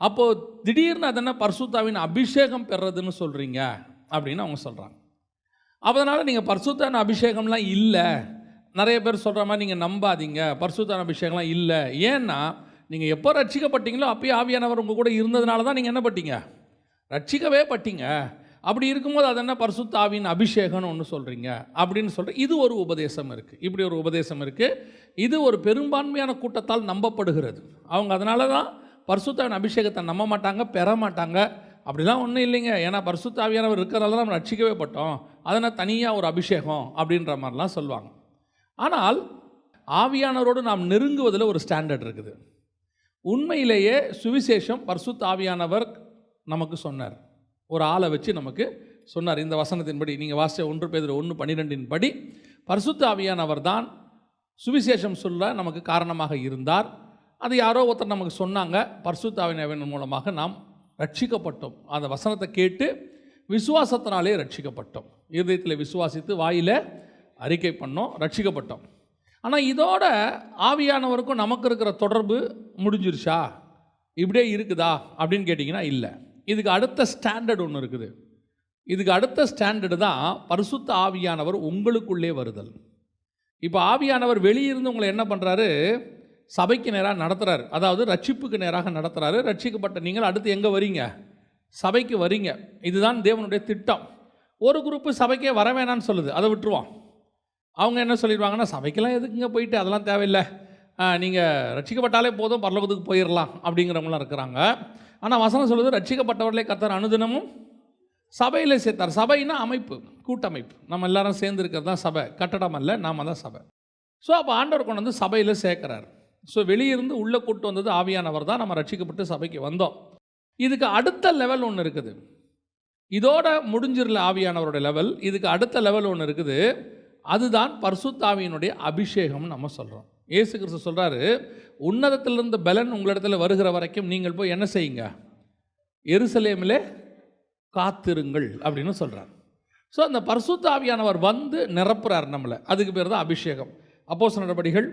அப்போது திடீர்னு அது என்ன பரிசுத்தாவின் அபிஷேகம் பெறுறதுன்னு சொல்கிறீங்க அப்படின்னு அவங்க சொல்கிறாங்க. அதனால் நீங்கள் பரிசுத்தாவின் அபிஷேகம்லாம் இல்லை, நிறைய பேர் சொல்கிற மாதிரி நீங்கள் நம்பாதீங்க, பரிசுத்தாவின் அபிஷேகம்லாம் இல்லை. ஏன்னா நீங்கள் எப்போ ரட்சிக்கப்பட்டீங்களோ அப்போயே ஆவியானவர் உங்கள் கூட இருந்ததுனால தான் நீங்கள் என்ன பட்டீங்க, ரட்சிக்கவே பட்டீங்க. அப்படி இருக்கும்போது அது என்ன பரிசுத்த ஆவியின் அபிஷேகம்னு ஒன்று சொல்கிறீங்க அப்படின்னு சொல்கிற இது ஒரு உபதேசம் இருக்குது. இப்படி ஒரு உபதேசம் இருக்குது. இது ஒரு பெரும்பான்மையான கூட்டத்தால் நம்பப்படுகிறது. அவங்க அதனால தான் பரிசுத்தாவின் அபிஷேகத்தை நம்ப மாட்டாங்க, பெற மாட்டாங்க. அப்படிலாம் ஒன்றும் இல்லைங்க, ஏன்னா பரிசுத்த ஆவியானவர் இருக்கிறதால தான் நம்ம ரட்சிக்கவே பட்டோம், அதனால் தனியாக ஒரு அபிஷேகம் அப்படின்ற மாதிரிலாம் சொல்லுவாங்க. ஆனால் ஆவியானவரோடு நாம் நெருங்குவதில் ஒரு ஸ்டாண்டர்ட் இருக்குது. உண்மையிலேயே சுவிசேஷம் பரிசுத்த ஆவியானவர் நமக்கு சொன்னார், ஒரு ஆளை வச்சு நமக்கு சொன்னார். இந்த வசனத்தின்படி நீங்கள் வாசித்த 1 பேதுரு 1:12 படி பரிசுத்த ஆவியானவர் தான் சுவிசேஷம் சொல்ல நமக்கு காரணமாக இருந்தார். அது யாரோ ஒருத்தர் நமக்கு சொன்னாங்க, பரிசுத்த ஆவியானவர் மூலமாக நாம் ரட்சிக்கப்பட்டோம். அந்த வசனத்தை கேட்டு விசுவாசத்தினாலே ரட்சிக்கப்பட்டோம். இருதயத்தில் விசுவாசித்து வாயில் அறிக்கை பண்ணோம், ரட்சிக்கப்பட்டோம். ஆனால் இதோட ஆவியானவருக்கும் நமக்கு இருக்கிற தொடர்பு முடிஞ்சிருச்சா, இப்படியே இருக்குதா அப்படின்னு கேட்டிங்கன்னா இல்லை. இதுக்கு அடுத்த ஸ்டாண்டர்ட் ஒன்று இருக்குது. இதுக்கு அடுத்த ஸ்டாண்டர்டு தான் பரிசுத்த ஆவியானவர் உங்களுக்குள்ளே வருதல். இப்போ ஆவியானவர் வெளியிருந்து உங்களை என்ன பண்ணுறாரு, சபைக்கு நேராக நடத்துகிறார், அதாவது ரட்சிப்புக்கு நேராக நடத்துகிறாரு. ரட்சிக்கப்பட்ட நீங்கள் அடுத்து எங்கே வரீங்க, சபைக்கு வரீங்க. இதுதான் தேவனுடைய திட்டம். ஒரு குரூப்பு சபைக்கே வர வேணான்னு சொல்லுது, அதை விட்டுருவோம். அவங்க என்ன சொல்லிடுவாங்கன்னா, சபைக்கெல்லாம் எதுக்குங்க போயிட்டு, அதெல்லாம் தேவையில்லை, நீங்கள் ரட்சிக்கப்பட்டாலே போதும், பரலோகத்துக்கு போயிடலாம் அப்படிங்கிறவங்களாம் இருக்கிறாங்க. ஆனால் வசனம் சொல்லுது, ரட்சிக்கப்பட்டவர்களே கர்த்தர் அனுதினமும் சபையில் சேர்த்தார். சபைன்னா அமைப்பு, கூட்டமைப்பு, நம்ம எல்லாரும் சேர்ந்து இருக்கிறது தான் சபை, கட்டடம் அல்ல, நாம தான் சபை. ஸோ அப்போ ஆண்டவர் கொண்டு வந்து சபையில் சேர்க்குறார். ஸோ வெளியிருந்து உள்ளே கூட்டு வந்தது ஆவியானவர் தான். நம்ம ரட்சிக்கப்பட்டு சபைக்கு வந்தோம். இதுக்கு அடுத்த லெவல் ஒன்று இருக்குது. இதோட முடிஞ்சிடல ஆவியானவருடைய லெவல். இதுக்கு அடுத்த லெவல் ஒன்று இருக்குது. அதுதான் பரிசுத்த ஆவியினுடைய அபிஷேகம்னு நம்ம சொல்கிறோம். இயேசு கிறிஸ்து சொல்கிறாரு, உன்னதத்திலிருந்து பலன் உங்களிடத்தில் வருகிற வரைக்கும் நீங்கள் போய் என்ன செய்யுங்க, எருசலேமிலே காத்திருங்கள் அப்படின்னு சொல்கிறார். ஸோ அந்த பரிசுத்த ஆவியானவர் வந்து நிரப்புறார் நம்மளை. அதுக்கு பேர் தான் அபிஷேகம். அப்போஸ்தலர் நடபடிகள்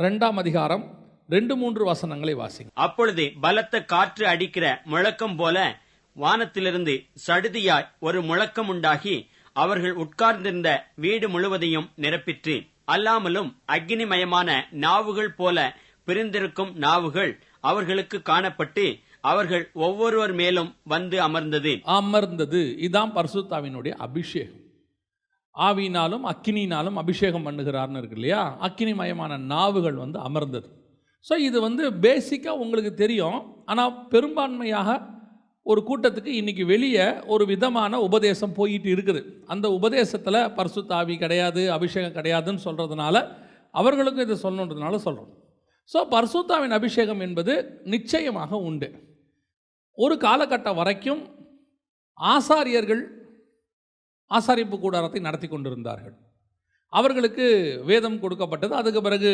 2ஆம் அதிகாரம் 2-3 வசனங்களை வாசிங்க. அப்பொழுது பலத்த காற்று அடிக்கிற முழக்கம் போல வானத்திலிருந்து சடுதியாய் ஒரு முழக்கம் உண்டாகி அவர்கள் உட்கார்ந்திருந்த வீடு முழுவதையும் நிரப்பிற்று. அல்லாமலும் அக்கினிமயமான நாவுகள் போல பிரிந்திருக்கும் நாவுகள் அவர்களுக்கு காணப்பட்டு அவர்கள் ஒவ்வொருவர் மேலும் வந்து அமர்ந்தது. இதான் பரிசுத்த ஆவியினுடைய அபிஷேகம். ஆவியினாலும் அக்கினினாலும் அபிஷேகம் பண்ணுகிறார்னு இருக்கு இல்லையா, அக்கினிமயமான நாவுகள் வந்து அமர்ந்தது. ஸோ இது வந்து பேசிக்காக உங்களுக்கு தெரியும். ஆனால் பெரும்பான்மையாக ஒரு கூட்டத்துக்கு இன்றைக்கி வெளியே ஒரு விதமான உபதேசம் போயிட்டு இருக்குது. அந்த உபதேசத்தில் பரிசுத்த ஆவி கிடையாது, அபிஷேகம் கிடையாதுன்னு சொல்கிறதுனால அவர்களுக்கும் இதை சொல்லணுன்றதுனால சொல்கிறோம். ஸோ பரிசுத்த ஆவியின் அபிஷேகம் என்பது நிச்சயமாக உண்டு. ஒரு காலகட்டம் வரைக்கும் ஆசாரியர்கள் ஆசாரிப்பு கூடாரத்தை நடத்தி கொண்டிருந்தார்கள். அவர்களுக்கு வேதம் கொடுக்கப்பட்டது. அதுக்கு பிறகு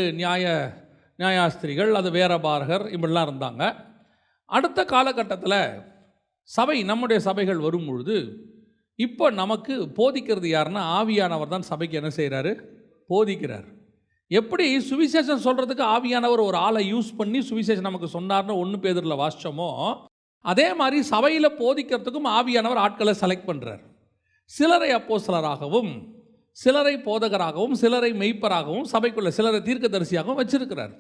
நியாயாஸ்திரிகள், அது வேரபாரகர், இப்படிலாம் இருந்தாங்க. அடுத்த காலகட்டத்தில் சபை, நம்முடைய சபைகள் வரும் பொழுது இப்போ நமக்கு போதிக்கிறது யாருன்னா ஆவியானவர் தான் சபைக்கு என்ன செய்கிறாரு, போதிக்கிறார். எப்படி சுவிசேஷம் சொல்கிறதுக்கு ஆவியானவர் ஒரு ஆளை யூஸ் பண்ணி சுவிசேஷம் நமக்கு சொன்னார்னு 1 பேதுருல வாசித்தோமோ, அதே மாதிரி சபையில் போதிக்கிறதுக்கும் ஆவியானவர் ஆட்களை செலக்ட் பண்ணுறார். சிலரை அப்போஸ்தலராகவும், சிலரை போதகராகவும், சிலரை மெய்ப்பராகவும், சபைக்குள்ளே சிலரை தீர்க்கதரிசியாகவும் வச்சிருக்கிறார்.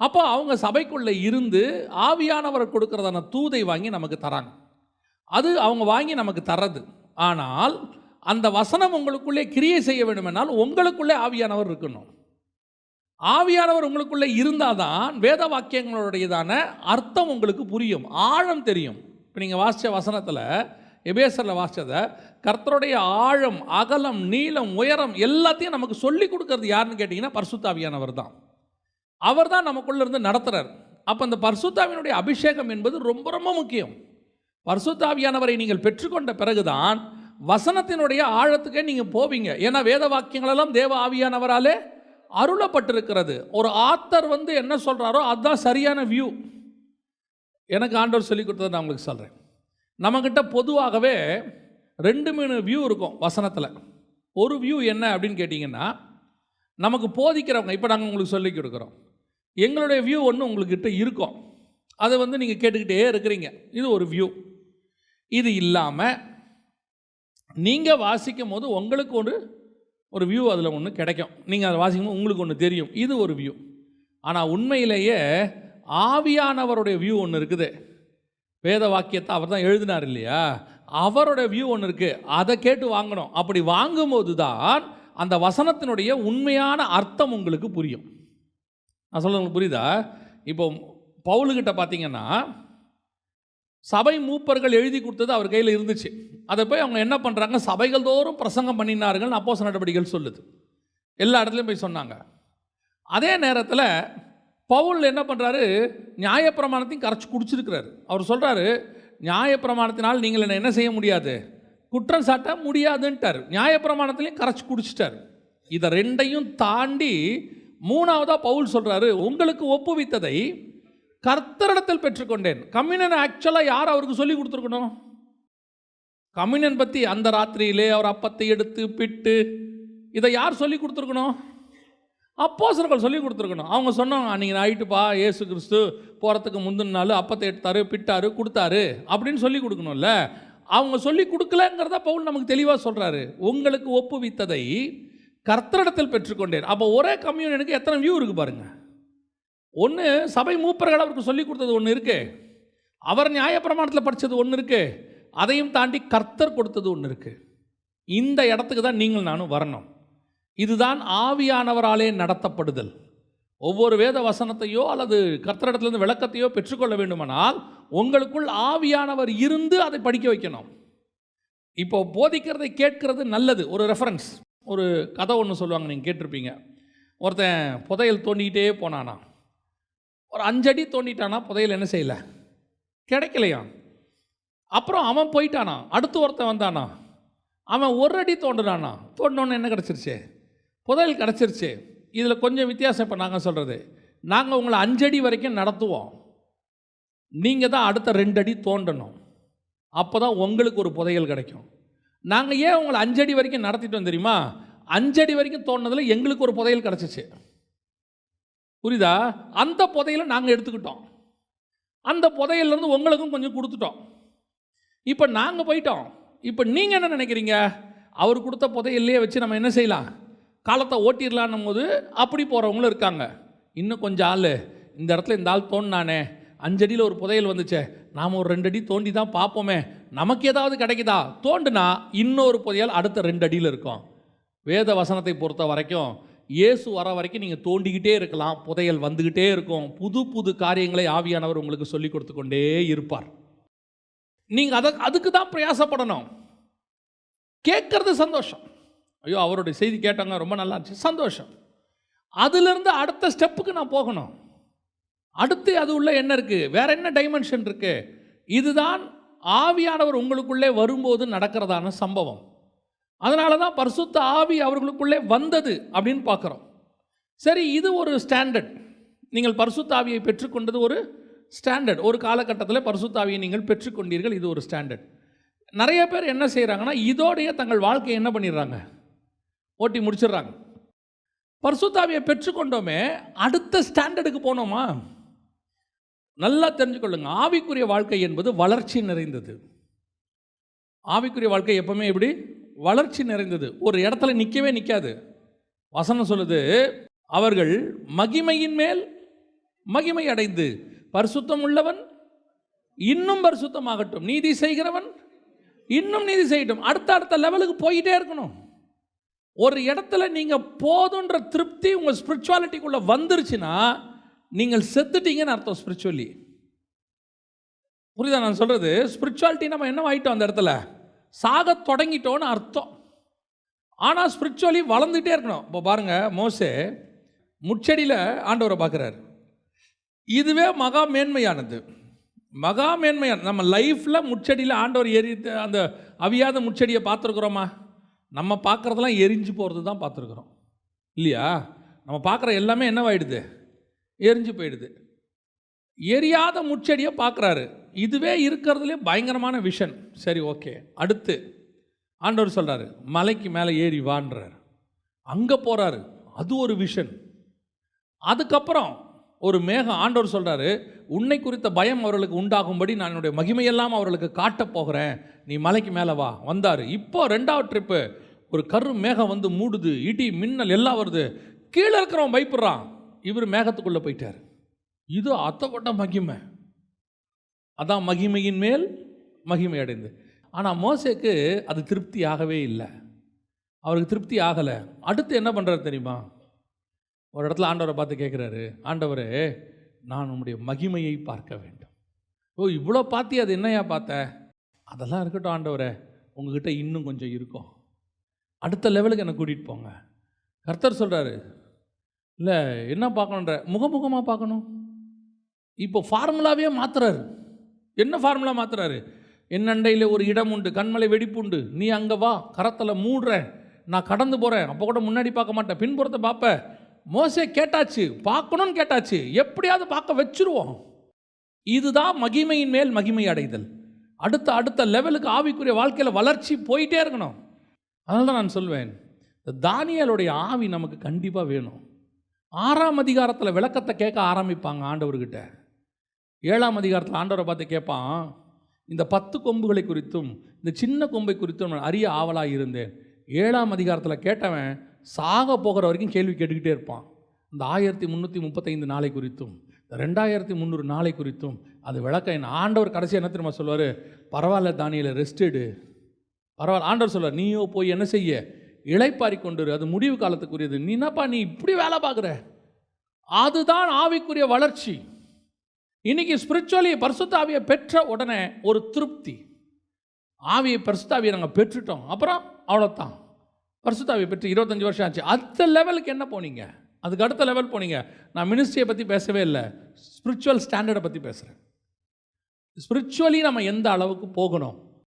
அப்போ அவங்க சபைக்குள்ளே இருந்து ஆவியானவர் கொடுக்கறதான தூதை வாங்கி நமக்கு தராங்க. அது அவங்க வாங்கி நமக்கு தர்றது. ஆனால் அந்த வசனம் உங்களுக்குள்ளே கிரியை செய்ய வேண்டுமென்றால் உங்களுக்குள்ளே ஆவியானவர் இருக்கணும். ஆவியானவர் உங்களுக்குள்ளே இருந்தால் தான் வேத வாக்கியங்களுடையதான அர்த்தம் உங்களுக்கு புரியும், ஆழம் தெரியும். இப்போ நீங்கள் வாசித்த வசனத்தில், எபேசரில் வாசித்ததை, கர்த்தருடைய ஆழம், அகலம், நீளம், உயரம் எல்லாத்தையும் நமக்கு சொல்லி கொடுக்கறது யாருன்னு கேட்டிங்கன்னா பரிசுத்த ஆவியானவர் தான். அவர் தான் நமக்குள்ளே இருந்து நடத்துகிறார். அப்போ அந்த பரிசுத்த ஆவியினுடைய அபிஷேகம் என்பது ரொம்ப ரொம்ப முக்கியம். பரிசுத்த ஆவியானவரை நீங்கள் பெற்றுக்கொண்ட பிறகுதான் வசனத்தினுடைய ஆழத்துக்கே நீங்கள் போவீங்க. ஏன்னா வேத வாக்கியங்களெல்லாம் தேவ ஆவியானவராலே அருளப்பட்டிருக்கிறது. ஒரு ஆத்தர் வந்து என்ன சொல்கிறாரோ அதுதான் சரியான வியூ. எனக்கு ஆண்டவர் சொல்லி கொடுத்ததை நான் உங்களுக்கு சொல்கிறேன். நம்மக்கிட்ட பொதுவாகவே 2-3 வியூ இருக்கும் வசனத்தில். ஒரு வியூ என்ன அப்படின்னு கேட்டிங்கன்னா, நமக்கு போதிக்கிறவங்க, இப்போ நாங்கள் உங்களுக்கு சொல்லி கொடுக்குறோம், எங்களுடைய வியூ ஒன்று உங்கள்கிட்ட இருக்கும். அதை நீங்கள் கேட்டுக்கிட்டே இருக்கிறீங்க. இது ஒரு வியூ. இது இல்லாமல் நீங்கள் வாசிக்கும் போது உங்களுக்கு ஒரு வியூ அதில் ஒன்று கிடைக்கும். நீங்கள் அதை வாசிக்கும் போது உங்களுக்கு ஒன்று தெரியும். இது ஒரு வியூ. ஆனால் உண்மையிலேயே ஆவியானவருடைய வியூ ஒன்று இருக்குது. வேத வாக்கியத்தை அவர் தான் எழுதினார் இல்லையா, அவரோட வியூ ஒன்று இருக்குது. அதை கேட்டு வாங்கணும். அப்படி வாங்கும்போது தான் அந்த வசனத்தினுடைய உண்மையான அர்த்தம் உங்களுக்கு புரியும். நான் சொல்ல உங்களுக்கு புரியுதா? இப்போ பவுலுக்கிட்ட பார்த்தீங்கன்னா சபை மூப்பர்கள் எழுதி கொடுத்தது அவர் கையில் இருந்துச்சு. அதை போய் அவங்க என்ன பண்ணுறாங்க, சபைகள் தோறும் பிரசங்கம் பண்ணினார்கள் அப்போஸ்தலர் நடவடிக்கைகள் சொல்லுது. எல்லா இடத்துலையும் போய் சொன்னாங்க. அதே நேரத்தில் பவுல் என்ன பண்ணுறாரு, நியாயப்பிரமாணத்தையும் கரைச்சி குடிச்சிருக்கிறாரு. அவர் சொல்கிறாரு, நியாயப்பிரமாணத்தினால் நீங்கள் என்ன செய்ய முடியாது, குற்றம் சாட்ட முடியாதுன்ட்டார். நியாயப்பிரமாணத்திலையும் கரைச்சி குடிச்சிட்டார். இதை ரெண்டையும் தாண்டி மூணாவதாக பவுல் சொல்கிறாரு, உங்களுக்கு ஒப்புவித்ததை கர்த்தரிடத்தில் பெற்றுக்கொண்டேன். கம்யூனியன் ஆக்சுவலாக யார் அவருக்கு சொல்லி கொடுத்துருக்கணும்? கம்யூனியன் பற்றி அந்த ராத்திரியிலே அவர் அப்பத்தை எடுத்து பிட்டு இதை யார் சொல்லி கொடுத்துருக்கணும்? அப்போஸ்தலர்கள் சொல்லி கொடுத்துருக்கணும். அவங்க சொன்னாங்க, நீங்கள் நைட்டுப்பா இயேசு கிறிஸ்து போகிறதுக்கு முந்தின நாள் அப்பத்தை எடுத்தாரு, பிட்டாரு, கொடுத்தாரு அப்படின்னு சொல்லி கொடுக்கணும்ல. அவங்க சொல்லி கொடுக்கலங்கிறத பவுல் நமக்கு தெளிவாக சொல்கிறாரு. உங்களுக்கு ஒப்புவித்ததை கர்த்தரிடத்தில் பெற்றுக்கொண்டேன். அப்போ ஒரே கம்யூனியனுக்கு எத்தனை வியூ இருக்குது பாருங்கள். ஒன்று சபை மூப்பர்கள் அவருக்கு சொல்லி கொடுத்தது ஒன்று இருக்கு, அவர் நியாயப்பிரமாணத்தில் படித்தது ஒன்று இருக்கு, அதையும் தாண்டி கர்த்தர் கொடுத்தது ஒன்று இருக்கு. இந்த இடத்துக்கு தான் நீங்கள் நானும் வரணும். இதுதான் ஆவியானவராலே நடத்தப்படுதல். ஒவ்வொரு வேத வசனத்தையோ அல்லது கர்த்தரிடத்திலிருந்து விளக்கத்தையோ பெற்றுக்கொள்ள வேண்டுமானால் உங்களுக்குள் ஆவியானவர் இருந்து அதை படிக்க வைக்கணும். இப்போ போதிக்கிறதை கேட்கிறது நல்லது. ஒரு ரெஃபரன்ஸ், ஒரு கதை ஒன்று சொல்லுவாங்க, நீங்கள் கேட்டிருப்பீங்க. ஒருத்தன் புதையல் தோண்டிக்கிட்டே போனானா, ஒரு 5 அடி தோண்டிட்டானா, புதையல் என்ன செய்யலை, கிடைக்கலையா. அப்புறம் அவன் போயிட்டானா, அடுத்து ஒருத்தன் வந்தானா, அவன் 1 அடி தோண்டினானா, தோண்டினோன்னு என்ன கிடச்சிருச்சு, புதையல் கிடச்சிருச்சு. இதில் கொஞ்சம் வித்தியாசம். இப்போ நாங்கள் சொல்கிறது, நாங்கள் உங்களை 5 அடி வரைக்கும் நடத்துவோம், நீங்கள் தான் அடுத்த 2 அடி தோண்டணும், அப்போ தான் உங்களுக்கு ஒரு புதையல் கிடைக்கும். நாங்கள் ஏன் உங்களை 5 அடி வரைக்கும் நடத்திட்டோம் தெரியுமா? 5 அடி வரைக்கும் தோண்டினதில் எங்களுக்கு ஒரு புதையல் கிடச்சிச்சு. புரியுதா? அந்த புதையலை நாங்கள் எடுத்துக்கிட்டோம், அந்த புதையல்லேருந்து உங்களுக்கும் கொஞ்சம் கொடுத்துட்டோம். இப்போ நாங்கள் போயிட்டோம். இப்போ நீங்கள் என்ன நினைக்கிறீங்க, அவர் கொடுத்த புதையல்லையே வச்சு நம்ம என்ன செய்யலாம், காலத்தை ஓட்டிடலான்னும் போது அப்படி போகிறவங்களும் இருக்காங்க. இன்னும் கொஞ்சம் ஆள், இந்த இடத்துல இந்த ஆள் தோண்டினானே, 5 அடியில் ஒரு புதையல் வந்துச்சே, நாம் ஒரு 2 அடி தோண்டி தான் பார்ப்போமே, நமக்கு ஏதாவது கிடைக்குதா, தோண்டுனா இன்னொரு புதையல் அடுத்த 2 அடியில் இருக்கும். வேத வசனத்தை பொறுத்த வரைக்கும் இயேசு வர வரைக்கும் நீங்கள் தோண்டிக்கிட்டே இருக்கலாம், புதையல் வந்துக்கிட்டே இருக்கும். புது புது காரியங்களை ஆவியானவர் உங்களுக்கு சொல்லி கொடுத்து கொண்டே இருப்பார். நீங்கள் அதுக்கு தான் பிரயாசப்படணும். கேட்கறது சந்தோஷம், ஐயோ அவருடைய செய்தி கேட்டாங்க ரொம்ப நல்லா இருந்துச்சு, சந்தோஷம். அதிலிருந்து அடுத்த ஸ்டெப்புக்கு நான் போகணும். அடுத்து அது உள்ள என்ன இருக்குது, வேற என்ன டைமென்ஷன் இருக்குது. இதுதான் ஆவியானவர் உங்களுக்குள்ளே வரும்போது நடக்கிறதான சம்பவம். அதனால தான் பரிசுத்த ஆவி அவர்களுக்குள்ளே வந்தது அப்படின்னு பார்க்குறோம். சரி, இது ஒரு ஸ்டாண்டர்ட். நீங்கள் பரிசுத்த ஆவியை பெற்றுக்கொண்டது ஒரு ஸ்டாண்டர்ட். ஒரு காலகட்டத்தில் பரிசுத்த ஆவியை நீங்கள் பெற்றுக்கொண்டீர்கள், இது ஒரு ஸ்டாண்டர்ட். நிறைய பேர் என்ன செய்கிறாங்கன்னா, இதோடைய தங்கள் வாழ்க்கையை என்ன பண்ணிடுறாங்க, ஓட்டி முடிச்சிடுறாங்க. பரிசுத்த ஆவியை பெற்றுக்கொண்டோமே, அடுத்த ஸ்டாண்டர்டுக்கு போனோமா? நல்லா தெரிஞ்சுக்கொள்ளுங்க, ஆவிக்குரிய வாழ்க்கை என்பது வளர்ச்சி நிறைந்தது. ஆவிக்குரிய வாழ்க்கை எப்பவுமே எப்படி வளர்ச்சி நிறைந்தது. ஒரு இடத்துல நிற்கவே நிற்காது. வசனம் சொல்லுது, அவர்கள் மகிமையின் மேல் மகிமை அடைந்து பரிசுத்தம் உள்ளவன் இன்னும் பரிசுத்தமாகட்டும், நீதி செய்கிறவன் இன்னும் நீதி செய்யட்டும். அடுத்த லெவலுக்கு போயிட்டே இருக்கணும். ஒரு இடத்துல நீங்கள் போதுன்ற திருப்தி உங்கள் ஸ்பிரிச்சுவாலிட்டிக்குள்ளே வந்துருச்சுன்னா நீங்கள் செத்துட்டீங்கன்னு அர்த்தம். ஸ்பிரிச்சுவலி புரியுதா நான் சொல்கிறது? ஸ்பிரிச்சுவாலிட்டி நம்ம என்ன ஆகிட்டோம், அந்த இடத்துல சாக தொடங்கிட்டோன்னு அர்த்தம். ஆனால் ஸ்பிரிச்சுவலி வளர்ந்துகிட்டே இருக்கணும். இப்போ பாருங்கள், மோசே முச்செடியில் ஆண்டவரை பார்க்குறாரு. இதுவே மகா மேன்மையானது, மகா மேன்மையான. நம்ம லைஃப்பில் முச்செடியில் ஆண்டவர் ஏறி அந்த அவியாத முச்செடியை பார்த்துருக்குறோமா? நம்ம பார்க்குறதெல்லாம் எரிஞ்சு போகிறது தான் பார்த்துருக்குறோம் இல்லையா? நம்ம பார்க்குற எல்லாமே என்னவாயிடுது, எரிஞ்சு போயிடுது. எரியாத முச்செடியை பார்க்குறாரு. இதுவே இருக்கிறதுலே பயங்கரமான விஷன். சரி, ஓகே. அடுத்து ஆண்டவர் சொல்கிறாரு, மலைக்கு மேலே ஏறி வான்றார். அங்கே போகிறாரு, அது ஒரு விஷன். அதுக்கப்புறம் ஒரு மேகம், ஆண்டவர் சொல்கிறாரு, உன்னை குறித்த பயம் அவர்களுக்கு உண்டாகும்படி நான் என்னுடைய மகிமையெல்லாம் அவர்களுக்கு காட்டப் போகிறேன், நீ மலைக்கு மேலே வா. வந்தார். இப்போ 2வது ட்ரிப்பு, ஒரு கரு மேகம் வந்து மூடுது, இடி மின்னல் எல்லாம் வருது, கீழே இருக்கிறவன் பயப்படுறான், இவர் மேகத்துக்குள்ளே போயிட்டார். இது அத்தப்பட்ட மகிமை. அதான் மகிமையின் மேல் மகிமை அடைந்து. ஆனால் மோசேக்கு அது திருப்தி ஆகவே இல்லை, அவருக்கு திருப்தி ஆகலை. அடுத்து என்ன பண்ணுறாரு தெரியுமா? ஒரு இடத்துல ஆண்டவரை பார்த்து கேட்குறாரு, ஆண்டவரே, நான் உம்முடைய மகிமையை பார்க்க வேண்டும். ஓ, இவ்வளோ பார்த்தி, அது என்னையா பார்த்த? அதெல்லாம் இருக்கட்டும் ஆண்டவரே, உங்ககிட்ட இன்னும் கொஞ்சம் இருக்கும், அடுத்த லெவலுக்கு என்னை கூட்டிகிட்டு போங்க. கர்த்தர் சொல்கிறாரு, இல்லை என்ன பார்க்கணுன்ற, முகமுகமாக பார்க்கணும். இப்போ ஃபார்முலாவே மாற்றுறாரு. என்ன ஃபார்முலா மாற்றுறாரு? என் அண்டையில் ஒரு இடம் உண்டு, கண்மலை வெடிப்புண்டு, நீ அங்கே வா, கரத்தில் மூடுறேன், நான் கடந்து போகிறேன், அப்போ கூட முன்னாடி பார்க்க மாட்டேன், பின்புறத்தை பார்ப்பேன். மோசே கேட்டாச்சு, பார்க்கணும்னு கேட்டாச்சு, எப்படியாவது பார்க்க வச்சிருவோம். இதுதான் மகிமையின் மேல் மகிமை அடைதல். அடுத்த லெவலுக்கு ஆவிக்குரிய வாழ்க்கையில் வளர்ச்சி போயிட்டே இருக்கணும். அதனால தான் நான் சொல்வேன், தானியேலுடைய ஆவி நமக்கு கண்டிப்பாக வேணும். 6ஆம் அதிகாரத்தில் விளக்கத்தை கேட்க ஆரம்பிப்பாங்க ஆண்டவர்கிட்ட. 7ஆம் அதிகாரத்தில் ஆண்டவரை பார்த்து கேட்பான், இந்த 10 கொம்புகளை குறித்தும் இந்த சின்ன கொம்பை குறித்தும் நான் அறிய ஆவலாக இருந்தேன். 7ஆம் அதிகாரத்தில் கேட்டவன் சாக போகிற வரைக்கும் கேள்வி கேட்டுக்கிட்டே இருப்பான். இந்த 1335 நாளை குறித்தும், இந்த 2300 நாளை குறித்தும் அது விளக்க என்ன. ஆண்டவர் கடைசி என்ன தெரியுமா சொல்லுவார்? பரவாயில்ல தானியேலே, ரெஸ்ட் எடு, பரவாயில்ல. ஆண்டவர் சொல்லுவார், நீயோ போய் என்ன செய்ய, இளைப்பாரி கொண்டு, அது முடிவு காலத்துக்குரியது. நீ என்னப்பா நீ இப்படி வேலை பார்க்குற? அதுதான் ஆவிக்குரிய வளர்ச்சி. இன்னைக்கு ஸ்பிரிச்சுவலி பரிசுத்த ஆவியை பெற்ற உடனே ஒரு திருப்தி. ஆவியை பரிசுத்த ஆவியை நாங்கள் பெற்றுட்டோம், அப்புறம் அவ்வளோதான். பரிசுத்த ஆவியை பெற்று 25 வருஷம் ஆச்சு. அடுத்த லெவலுக்கு என்ன போனீங்க? அதுக்கு அடுத்த லெவல் போனீங்க. நான் மினிஸ்ட்ரியை பற்றி பேசவே இல்லை, ஸ்பிரிச்சுவல் ஸ்டாண்டர்டை பற்றி பேசுகிறேன். ஸ்பிரிச்சுவலி நம்ம எந்த அளவுக்கு போகணும்?